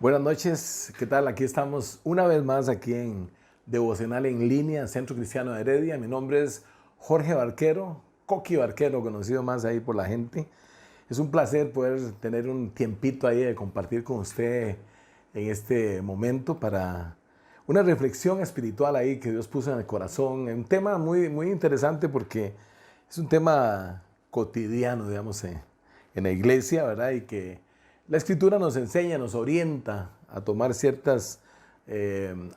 Buenas noches, ¿qué tal? Aquí estamos una vez más aquí en Devocional en Línea, Centro Cristiano de Heredia. Mi nombre es Jorge Barquero, Coqui Barquero, conocido más ahí por la gente. Es un placer poder tener un tiempito ahí de compartir con usted en este momento para una reflexión espiritual ahí que Dios puso en el corazón. Un tema muy interesante porque es un tema cotidiano, digamos, en la iglesia, ¿verdad? Y que la Escritura nos enseña, nos orienta a tomar ciertas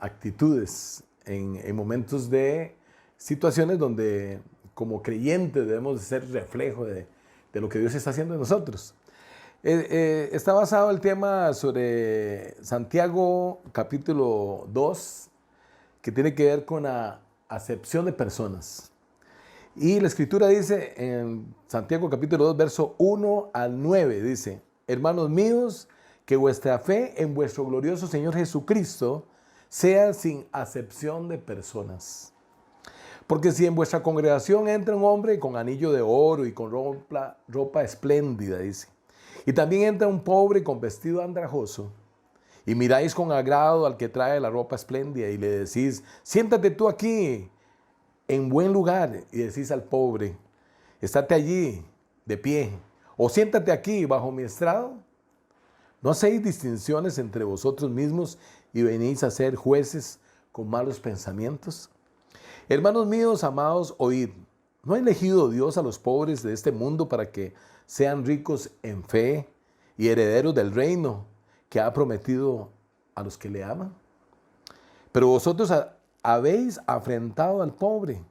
actitudes en momentos de situaciones donde como creyentes debemos ser reflejo de lo que Dios está haciendo en nosotros. Está basado el tema sobre Santiago capítulo 2, que tiene que ver con la acepción de personas. Y la Escritura dice en Santiago capítulo 2, verso 1 al 9, dice: Hermanos míos, que vuestra fe en vuestro glorioso Señor Jesucristo sea sin acepción de personas. Porque si en vuestra congregación entra un hombre con anillo de oro y con ropa espléndida, dice, y también entra un pobre con vestido andrajoso, y miráis con agrado al que trae la ropa espléndida y le decís: siéntate tú aquí en buen lugar, y decís al pobre: estate allí de pie, o siéntate aquí bajo mi estrado. ¿No hacéis distinciones entre vosotros mismos y venís a ser jueces con malos pensamientos? Hermanos míos, amados, oíd. ¿No ha elegido Dios a los pobres de este mundo para que sean ricos en fe y herederos del reino que ha prometido a los que le aman? Pero vosotros habéis afrentado al pobre.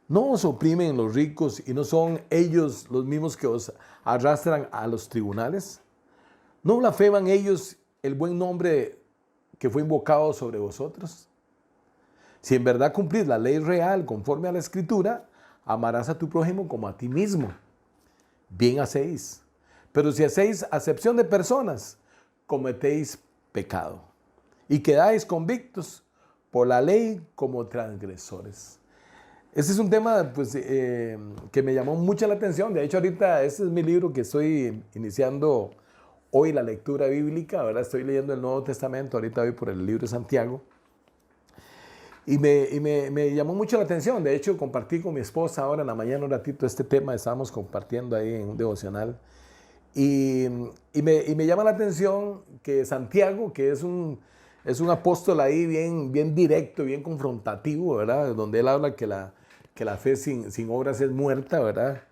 ¿No os oprimen los ricos y no son ellos los mismos que os arrastran a los tribunales? ¿No blasfeman ellos el buen nombre que fue invocado sobre vosotros? Si en verdad cumplís la ley real conforme a la Escritura, amarás a tu prójimo como a ti mismo. Bien hacéis. Pero si hacéis acepción de personas, cometéis pecado y quedáis convictos por la ley como transgresores. Este es un tema pues, que me llamó mucho la atención. De hecho, ahorita este es mi libro que estoy iniciando hoy, la lectura bíblica. Ahora estoy leyendo el Nuevo Testamento, ahorita voy por el libro de Santiago. Y me llamó mucho la atención. De hecho, compartí con mi esposa ahora en la mañana un ratito este tema. Estábamos compartiendo ahí en un devocional. Y me llama la atención que Santiago, que es un apóstol ahí bien directo, bien confrontativo, ¿verdad? Donde él habla que la fe sin obras es muerta, ¿verdad?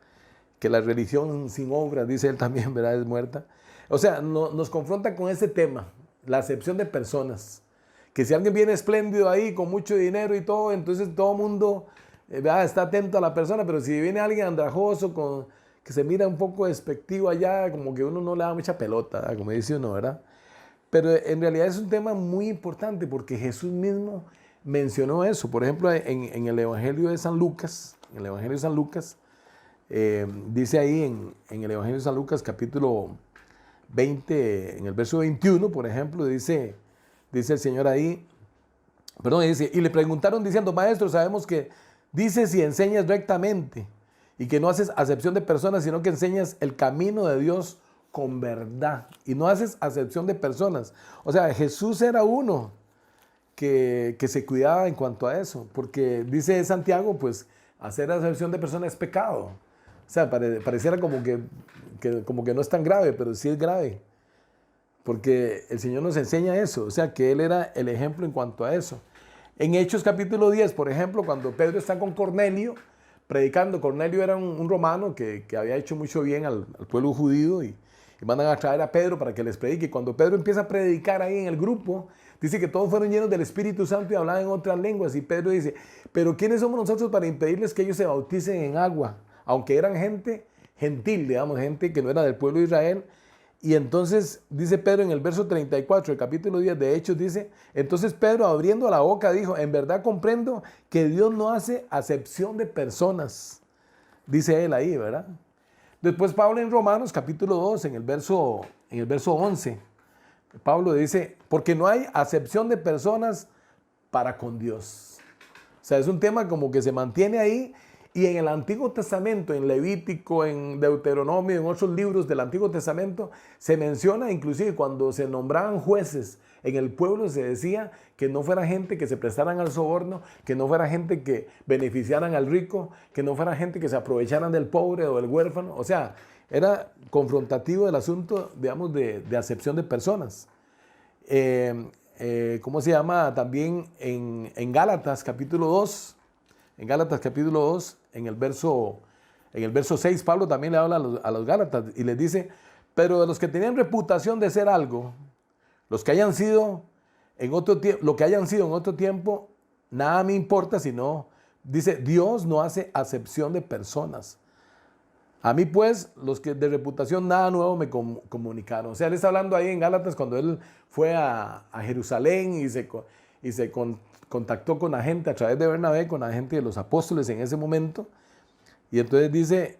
Que la religión sin obras, dice él también, ¿verdad? Es muerta. O sea, nos confronta con ese tema, la acepción de personas. Que si alguien viene espléndido ahí, con mucho dinero y todo, entonces todo el mundo está atento a la persona, pero si viene alguien andrajoso, que se mira un poco despectivo allá, como que uno no le da mucha pelota, ¿verdad? Como dice uno, ¿verdad? Pero en realidad es un tema muy importante porque Jesús mismo mencionó eso. Por ejemplo, en el Evangelio de San Lucas, dice ahí en el Evangelio de San Lucas, capítulo 20, en el verso 21, por ejemplo, dice el Señor ahí, dice, y le preguntaron diciendo: Maestro, sabemos que dices y enseñas rectamente y que no haces acepción de personas, sino que enseñas el camino de Dios con verdad y no haces acepción de personas. O sea, Jesús era uno que se cuidaba en cuanto a eso, porque dice Santiago, pues hacer acepción de personas es pecado. O sea, pareciera como que no es tan grave, pero sí es grave, porque el Señor nos enseña eso, o sea, que Él era el ejemplo en cuanto a eso. En Hechos capítulo 10, por ejemplo, cuando Pedro está con Cornelio, predicando. Cornelio era un romano que había hecho mucho bien al pueblo judío y mandan a traer a Pedro para que les predique. Cuando Pedro empieza a predicar ahí en el grupo, dice que todos fueron llenos del Espíritu Santo y hablaban en otras lenguas. Y Pedro dice: pero ¿quiénes somos nosotros para impedirles que ellos se bauticen en agua? Aunque eran gente gentil, digamos, gente que no era del pueblo de Israel. Y entonces dice Pedro en el verso 34 del capítulo 10 de Hechos, dice: entonces Pedro, abriendo la boca, dijo: en verdad comprendo que Dios no hace acepción de personas, dice él ahí, ¿verdad? Después Pablo en Romanos capítulo 2, en el verso 11, Pablo dice, porque no hay acepción de personas para con Dios. O sea, es un tema como que se mantiene ahí. Y en el Antiguo Testamento, en Levítico, en Deuteronomio, en otros libros del Antiguo Testamento, se menciona inclusive cuando se nombraban jueces en el pueblo, se decía que no fuera gente que se prestaran al soborno, que no fuera gente que beneficiaran al rico, que no fuera gente que se aprovecharan del pobre o del huérfano. O sea, era confrontativo el asunto, digamos, de acepción de personas. ¿Cómo se llama? También en Gálatas capítulo 2, en Gálatas capítulo 2, en el verso 6, Pablo también le habla a los Gálatas y les dice, pero de los que tenían reputación de ser algo, los que hayan sido en otro tiempo, lo que hayan sido en otro tiempo, nada me importa, sino, dice, Dios no hace acepción de personas. A mí pues, los que de reputación nada nuevo me comunicaron. O sea, él está hablando ahí en Gálatas cuando él fue a Jerusalén y se contactó con la gente a través de Bernabé, con la gente de los apóstoles en ese momento. Y entonces dice,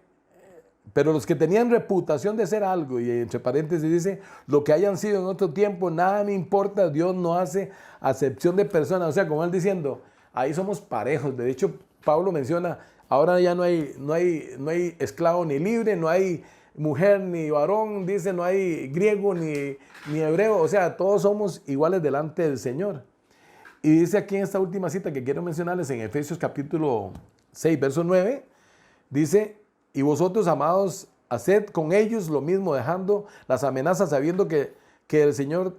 pero los que tenían reputación de ser algo, y entre paréntesis dice, lo que hayan sido en otro tiempo, nada me importa, Dios no hace acepción de personas. O sea, como él diciendo, ahí somos parejos. De hecho, Pablo menciona, ahora ya no hay esclavo ni libre, no hay mujer ni varón, dice, no hay griego ni hebreo. O sea, todos somos iguales delante del Señor. Y dice aquí en esta última cita que quiero mencionarles en Efesios capítulo 6, verso 9, dice, y vosotros, amados, haced con ellos lo mismo, dejando las amenazas, sabiendo que el Señor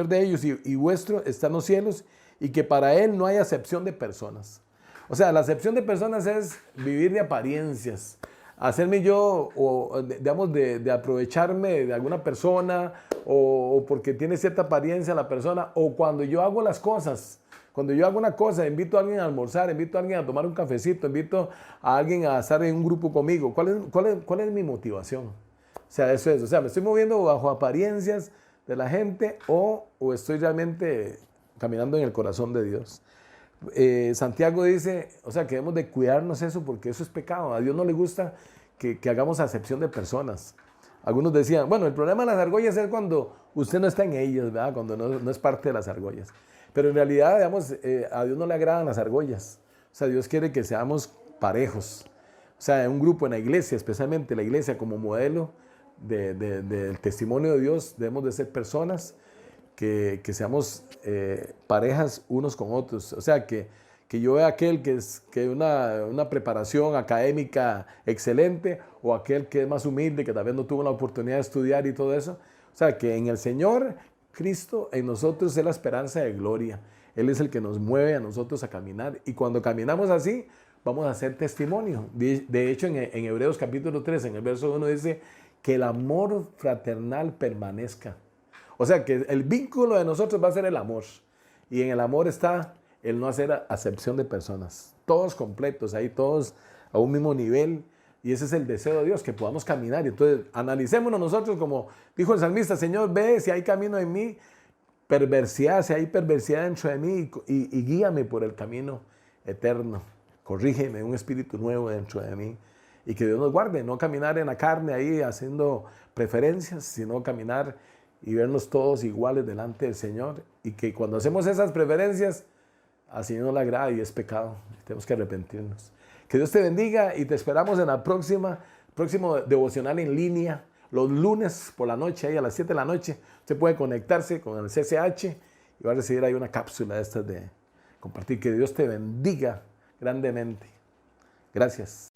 de ellos y vuestro está en los cielos y que para Él no hay acepción de personas. O sea, la acepción de personas es vivir de apariencias, hacerme yo, o digamos, de aprovecharme de alguna persona o porque tiene cierta apariencia la persona, o cuando yo hago las cosas. Cuando yo hago una cosa, invito a alguien a almorzar, invito a alguien a tomar un cafecito, invito a alguien a estar en un grupo conmigo. ¿Cuál es mi motivación? O sea, eso es. O sea, ¿me estoy moviendo bajo apariencias de la gente o estoy realmente caminando en el corazón de Dios? Santiago dice, o sea, que debemos de cuidarnos eso porque eso es pecado. A Dios no le gusta que hagamos acepción de personas. Algunos decían, bueno, el problema de las argollas es cuando usted no está en ellas, ¿verdad? Cuando no es parte de las argollas. Pero en realidad, digamos, a Dios no le agradan las argollas. O sea, Dios quiere que seamos parejos. O sea, en un grupo, en la iglesia, especialmente la iglesia como modelo del testimonio de Dios, debemos de ser personas que seamos parejas unos con otros. O sea, que yo vea aquel que una preparación académica excelente o aquel que es más humilde, que tal vez no tuvo la oportunidad de estudiar y todo eso. O sea, que en el Señor Cristo en nosotros es la esperanza de gloria. Él es el que nos mueve a nosotros a caminar. Y cuando caminamos así, vamos a hacer testimonio. De hecho, en Hebreos capítulo 3, en el verso 1 dice que el amor fraternal permanezca. O sea, que el vínculo de nosotros va a ser el amor. Y en el amor está el no hacer acepción de personas. Todos completos, ahí todos a un mismo nivel. Y ese es el deseo de Dios, que podamos caminar. Y entonces analicémonos nosotros, como dijo el salmista, Señor, ve si hay camino en mí, perversidad, si hay perversidad dentro de mí, y guíame por el camino eterno. Corrígeme, un espíritu nuevo dentro de mí. Y que Dios nos guarde, no caminar en la carne ahí haciendo preferencias, sino caminar y vernos todos iguales delante del Señor. Y que cuando hacemos esas preferencias, al Señor no le agrada y es pecado. Tenemos que arrepentirnos. Que Dios te bendiga y te esperamos en la próximo devocional en línea, los lunes por la noche, ahí a las 7 de la noche. Usted puede conectarse con el CCH y va a recibir ahí una cápsula de estas de compartir. Que Dios te bendiga grandemente. Gracias.